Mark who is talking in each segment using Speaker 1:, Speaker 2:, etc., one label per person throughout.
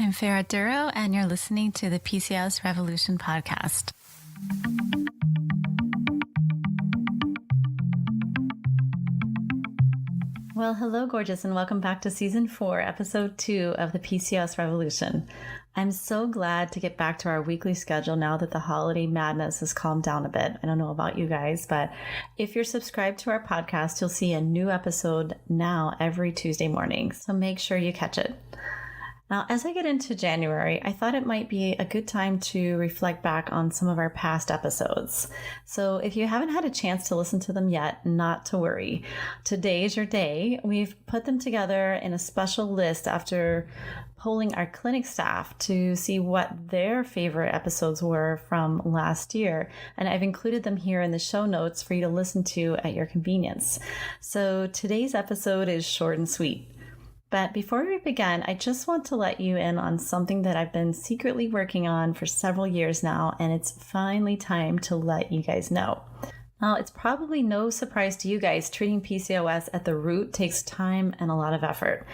Speaker 1: I'm Farah Duro, and you're listening to the PCOS Revolution podcast. Well, hello, gorgeous, and welcome back to Season 4, Episode 2 of the PCOS Revolution. I'm so glad to get back to our weekly schedule now that the holiday madness has calmed down a bit. I don't know about you guys, but if you're subscribed to our podcast, you'll see a new episode now every Tuesday morning, so make sure you catch it. Now, as I get into January, I thought it might be a good time to reflect back on some of our past episodes. So if you haven't had a chance to listen to them yet, not to worry. Today is your day. We've put them together in a special list after polling our clinic staff to see what their favorite episodes were from last year. And I've included them here in the show notes for you to listen to at your convenience. So today's episode is short and sweet. But before we begin, I just want to let you in on something that I've been secretly working on for several years now, and it's finally time to let you guys know. Now, it's probably no surprise to you guys, treating PCOS at the root takes time and a lot of effort.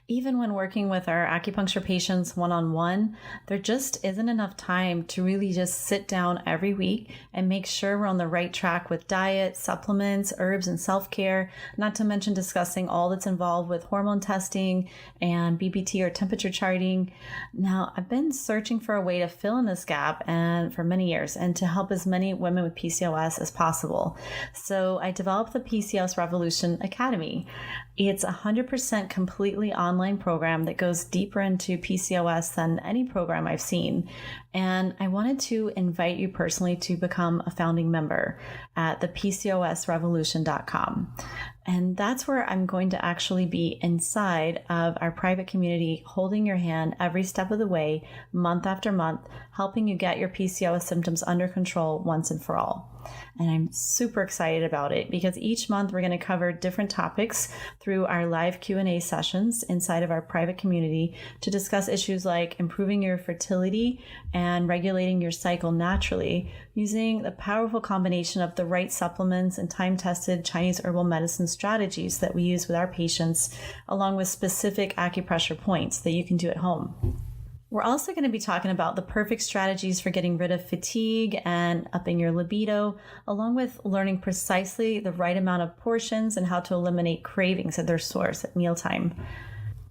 Speaker 1: Even when working with our acupuncture patients one-on-one, there just isn't enough time to really just sit down every week and make sure we're on the right track with diet, supplements, herbs, and self-care, not to mention discussing all that's involved with hormone testing and BPT or temperature charting. Now, I've been searching for a way to fill in this gap and for many years and to help as many women with PCOS as possible. So I developed the PCOS Revolution Academy. It's a 100% completely online program that goes deeper into PCOS than any program I've seen. And I wanted to invite you personally to become a founding member at the PCOSrevolution.com. And that's where I'm going to actually be inside of our private community, holding your hand every step of the way, month after month, helping you get your PCOS symptoms under control once and for all. And I'm super excited about it because each month we're going to cover different topics through our live Q&A sessions inside of our private community to discuss issues like improving your fertility and regulating your cycle naturally using the powerful combination of the right supplements and time-tested Chinese herbal medicine strategies that we use with our patients, along with specific acupressure points that you can do at home. We're also going to be talking about the perfect strategies for getting rid of fatigue and upping your libido, along with learning precisely the right amount of portions and how to eliminate cravings at their source at mealtime.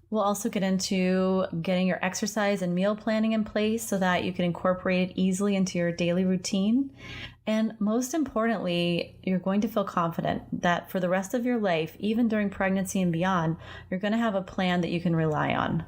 Speaker 1: We'll also get into getting your exercise and meal planning in place so that you can incorporate it easily into your daily routine. And most importantly, you're going to feel confident that for the rest of your life, even during pregnancy and beyond, you're going to have a plan that you can rely on.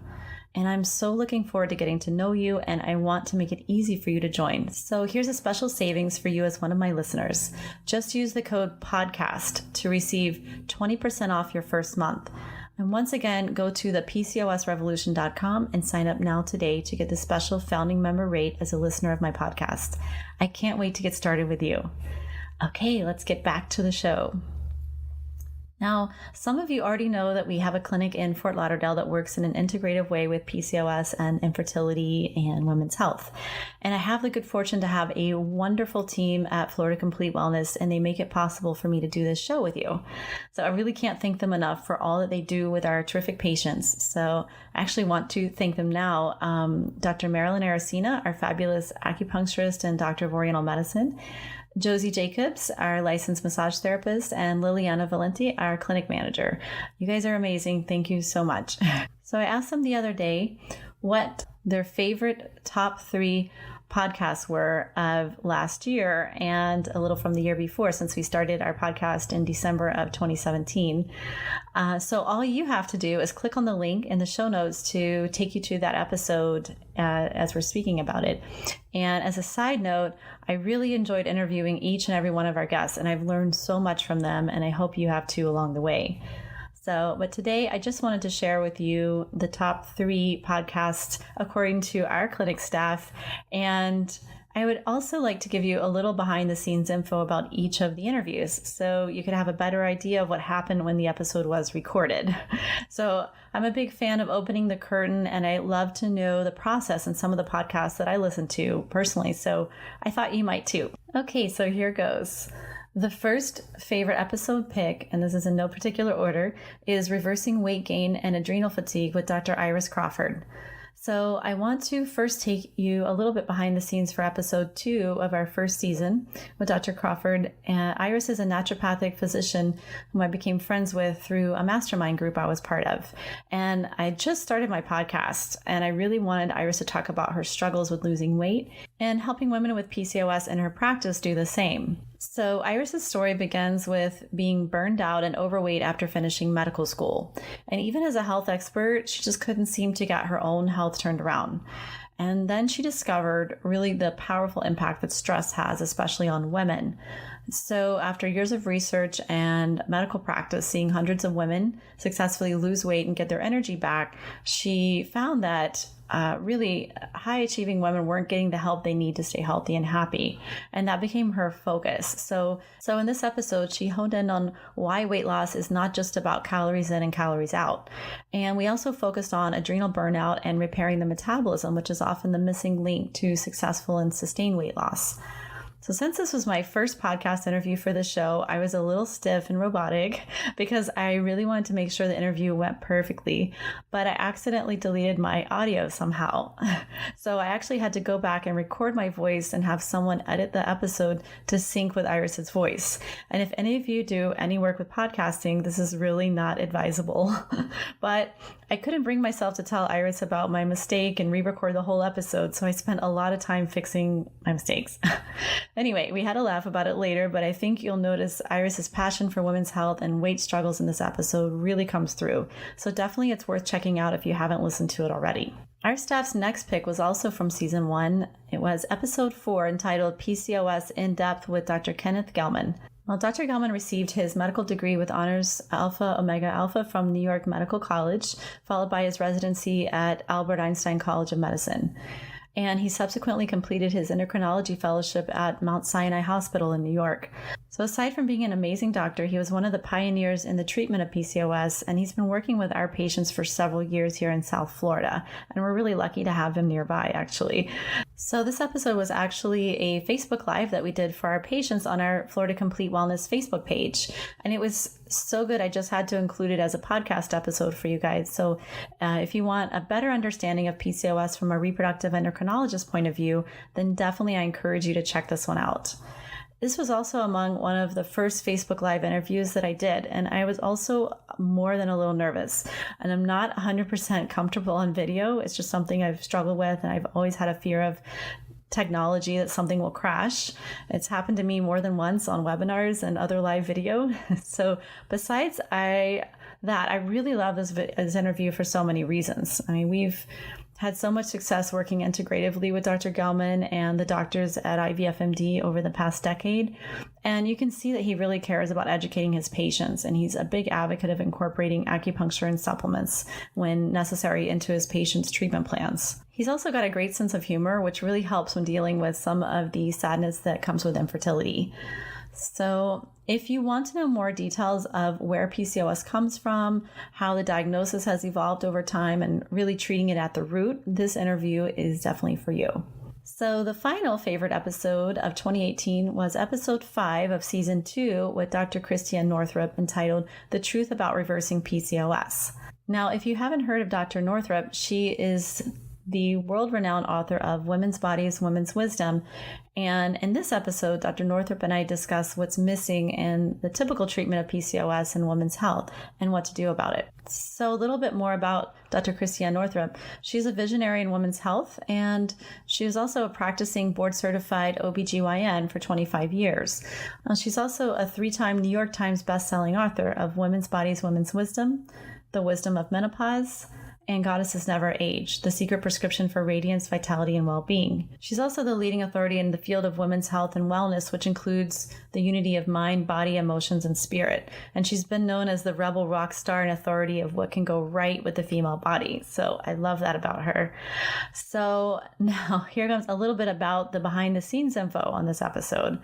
Speaker 1: And I'm so looking forward to getting to know you, and I want to make it easy for you to join. So here's a special savings for you as one of my listeners. Just use the code PODCAST to receive 20% off your first month. And once again, go to the PCOSrevolution.com and sign up now today to get the special founding member rate as a listener of my podcast. I can't wait to get started with you. Okay, let's get back to the show. Now, some of you already know that we have a clinic in Fort Lauderdale that works in an integrative way with PCOS and infertility and women's health. And I have the good fortune to have a wonderful team at Florida Complete Wellness, and they make it possible for me to do this show with you. So I really can't thank them enough for all that they do with our terrific patients. So I actually want to thank them now. Dr. Marilyn Aracena, our fabulous acupuncturist and doctor of Oriental medicine, Josie Jacobs, our licensed massage therapist, and Liliana Valenti, our clinic manager. You guys are amazing. Thank you so much. So I asked them the other day what their favorite top 3 podcasts were of last year and a little from the year before, since we started our podcast in December of 2017. So all you have to do is click on the link in the show notes to take you to that episode as we're speaking about it. And as a side note, I really enjoyed interviewing each and every one of our guests, and I've learned so much from them, and I hope you have too along the way. But today I just wanted to share with you the top 3 podcasts according to our clinic staff. And I would also like to give you a little behind the scenes info about each of the interviews so you could have a better idea of what happened when the episode was recorded. So I'm a big fan of opening the curtain, and I love to know the process in some of the podcasts that I listen to personally. So I thought you might too. Okay, so here goes. The first favorite episode pick, and this is in no particular order, is Reversing Weight Gain and Adrenal Fatigue with Dr. Iris Crawford. So I want to first take you a little bit behind the scenes for episode 2 of our first season with Dr. Crawford. Iris is a naturopathic physician whom I became friends with through a mastermind group I was part of. And I just started my podcast, and I really wanted Iris to talk about her struggles with losing weight and helping women with PCOS in her practice do the same. So Iris's story begins with being burned out and overweight after finishing medical school. And even as a health expert, she just couldn't seem to get her own health turned around. And then she discovered really the powerful impact that stress has, especially on women. So after years of research and medical practice, seeing hundreds of women successfully lose weight and get their energy back, she found that really high-achieving women weren't getting the help they need to stay healthy and happy. And that became her focus. So in this episode, she honed in on why weight loss is not just about calories in and calories out. And we also focused on adrenal burnout and repairing the metabolism, which is often the missing link to successful and sustained weight loss. So since this was my first podcast interview for the show, I was a little stiff and robotic because I really wanted to make sure the interview went perfectly, but I accidentally deleted my audio somehow. So I actually had to go back and record my voice and have someone edit the episode to sync with Iris's voice. And if any of you do any work with podcasting, this is really not advisable. But I couldn't bring myself to tell Iris about my mistake and re-record the whole episode, so I spent a lot of time fixing my mistakes. Anyway, we had a laugh about it later, but I think you'll notice Iris's passion for women's health and weight struggles in this episode really comes through. So definitely it's worth checking out if you haven't listened to it already. Our staff's next pick was also from season 1. It was episode 4 entitled PCOS in Depth with Dr. Kenneth Gelman. Well, Dr. Gelman received his medical degree with honors Alpha Omega Alpha from New York Medical College, followed by his residency at Albert Einstein College of Medicine. And he subsequently completed his endocrinology fellowship at Mount Sinai Hospital in New York. So aside from being an amazing doctor, he was one of the pioneers in the treatment of PCOS, and he's been working with our patients for several years here in South Florida. And we're really lucky to have him nearby, actually. So this episode was actually a Facebook Live that we did for our patients on our Florida Complete Wellness Facebook page. And it was so good, I just had to include it as a podcast episode for you guys. So if you want a better understanding of PCOS from a reproductive endocrinologist point of view, then definitely I encourage you to check this one out. This was also among one of the first Facebook Live interviews that I did, and I was also more than a little nervous. And I'm not 100% comfortable on video. It's just something I've struggled with, and I've always had a fear of technology that something will crash. It's happened to me more than once on webinars and other live video. So besides I really love this interview for so many reasons. I mean, we've had so much success working integratively with Dr. Gelman and the doctors at IVFMD over the past decade. And you can see that he really cares about educating his patients, and he's a big advocate of incorporating acupuncture and supplements when necessary into his patients' treatment plans. He's also got a great sense of humor, which really helps when dealing with some of the sadness that comes with infertility. So if you want to know more details of where PCOS comes from, how the diagnosis has evolved over time, and really treating it at the root, this interview is definitely for you. So the final favorite episode of 2018 was episode 5 of season 2 with Dr. Christiane Northrup, entitled The Truth About Reversing PCOS. Now, if you haven't heard of Dr. Northrup, she is the world-renowned author of Women's Bodies, Women's Wisdom. And in this episode, Dr. Northrup and I discuss what's missing in the typical treatment of PCOS in women's health and what to do about it. So a little bit more about Dr. Christiane Northrup. She's a visionary in women's health, and she was also a practicing board-certified OBGYN for 25 years. She's also a 3-time New York Times bestselling author of Women's Bodies, Women's Wisdom, The Wisdom of Menopause, and Goddesses Never Age, The Secret Prescription for Radiance, Vitality, and Well-Being. She's also the leading authority in the field of women's health and wellness, which includes the unity of mind, body, emotions, and spirit. And she's been known as the rebel rock star and authority of what can go right with the female body. So I love that about her. So now here comes a little bit about the behind the scenes info on this episode.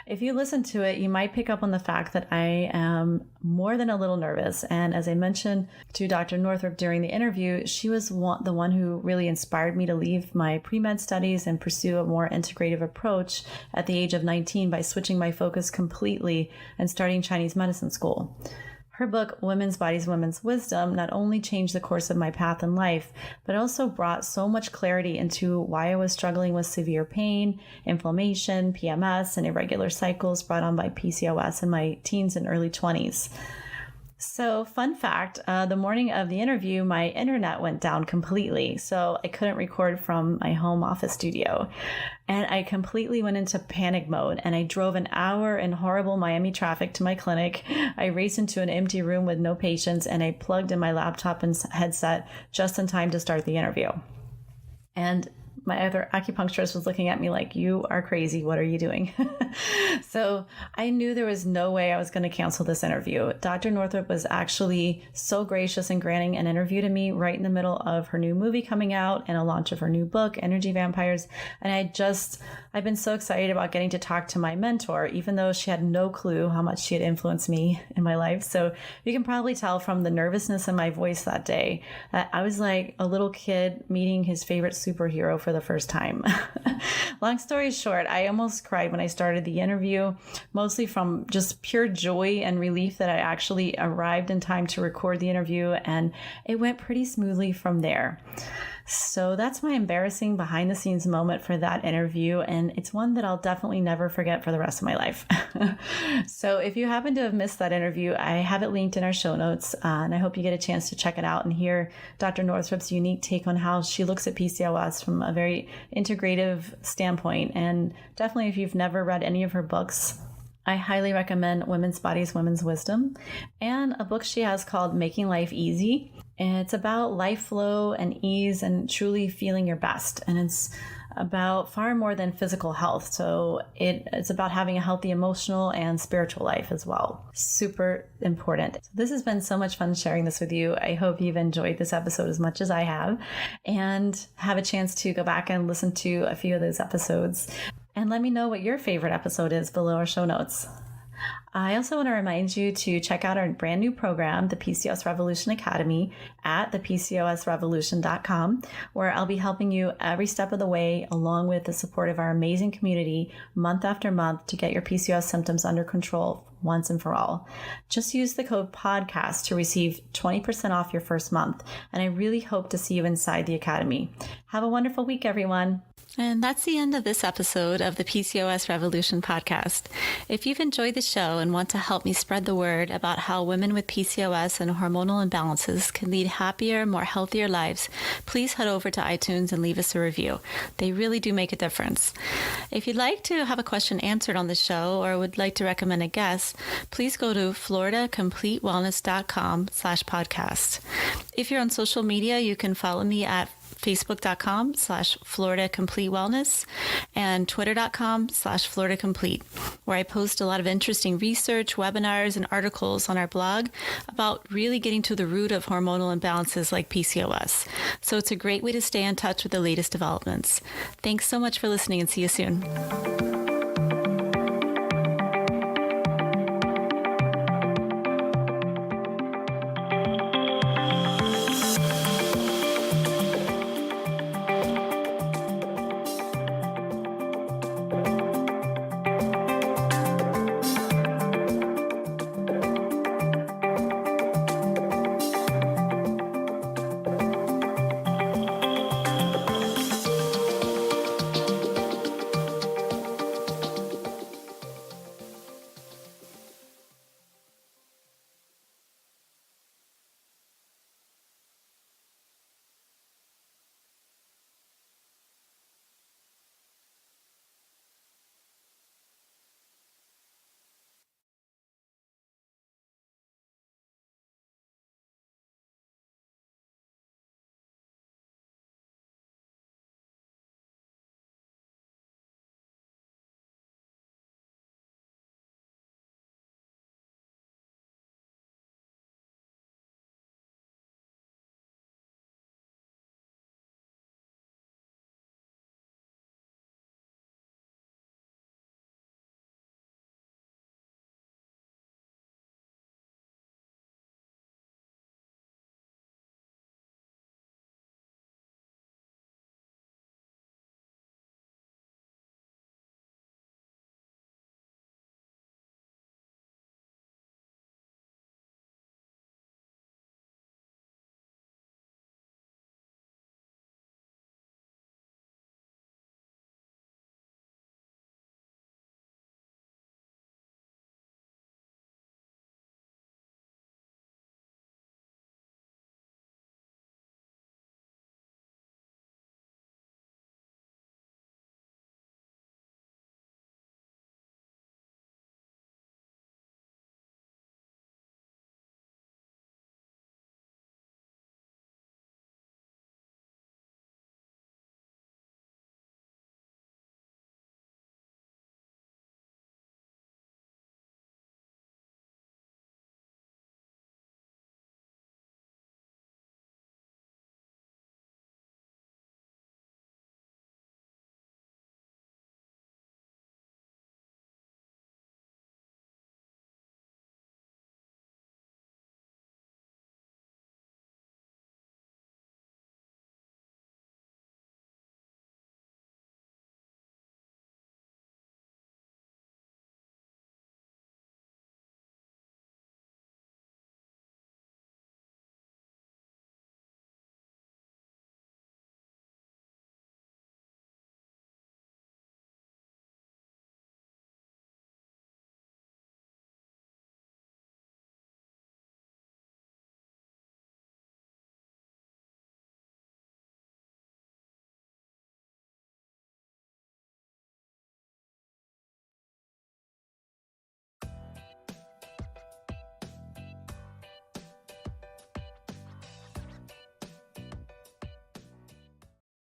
Speaker 1: If you listen to it, you might pick up on the fact that I am more than a little nervous. And as I mentioned to Dr. Northrup during the interview, she was the one who really inspired me to leave my pre-med studies and pursue a more integrative approach at the age of 19 by switching my focus completely and starting Chinese medicine school. Her book, Women's Bodies, Women's Wisdom, not only changed the course of my path in life, but also brought so much clarity into why I was struggling with severe pain, inflammation, PMS, and irregular cycles brought on by PCOS in my teens and early 20s. So, fun fact, the morning of the interview, my internet went down completely, so I couldn't record from my home office studio. And I completely went into panic mode, and I drove an hour in horrible Miami traffic to my clinic. I raced into an empty room with no patients, and I plugged in my laptop and headset just in time to start the interview. And my other acupuncturist was looking at me like, you are crazy. What are you doing? So I knew there was no way I was going to cancel this interview. Dr. Northrup was actually so gracious in granting an interview to me right in the middle of her new movie coming out and a launch of her new book, Energy Vampires. And I've been so excited about getting to talk to my mentor, even though she had no clue how much she had influenced me in my life. So you can probably tell from the nervousness in my voice that day that I was like a little kid meeting his favorite superhero for the first time. Long story short, I almost cried when I started the interview, mostly from just pure joy and relief that I actually arrived in time to record the interview, and it went pretty smoothly from there. So that's my embarrassing behind the scenes moment for that interview, and it's one that I'll definitely never forget for the rest of my life. So if you happen to have missed that interview, I have it linked in our show notes, and I hope you get a chance to check it out and hear Dr. Northrup's unique take on how she looks at PCOS from a very integrative standpoint. And definitely, if you've never read any of her books, I highly recommend Women's Bodies, Women's Wisdom, and a book she has called Making Life Easy. And it's about life flow and ease and truly feeling your best. And it's about far more than physical health. So it's about having a healthy emotional and spiritual life as well. Super important. So this has been so much fun sharing this with you. I hope you've enjoyed this episode as much as I have and have a chance to go back and listen to a few of those episodes. And let me know what your favorite episode is below our show notes. I also want to remind you to check out our brand new program, the PCOS Revolution Academy, at thepcosrevolution.com, where I'll be helping you every step of the way, along with the support of our amazing community, month after month, to get your PCOS symptoms under control once and for all. Just use the code PODCAST to receive 20% off your first month, and I really hope to see you inside the Academy. Have a wonderful week, everyone. And that's the end of this episode of the PCOS Revolution podcast. If you've enjoyed the show and want to help me spread the word about how women with PCOS and hormonal imbalances can lead happier, more healthier lives, please head over to iTunes and leave us a review. They really do make a difference. If you'd like to have a question answered on the show or would like to recommend a guest, please go to floridacompletewellness.com/podcast. If you're on social media, you can follow me at facebook.com/Florida Complete Wellness and twitter.com/Florida Complete, where I post a lot of interesting research, webinars, and articles on our blog about really getting to the root of hormonal imbalances like PCOS. So it's a great way to stay in touch with the latest developments. Thanks so much for listening, and see you soon.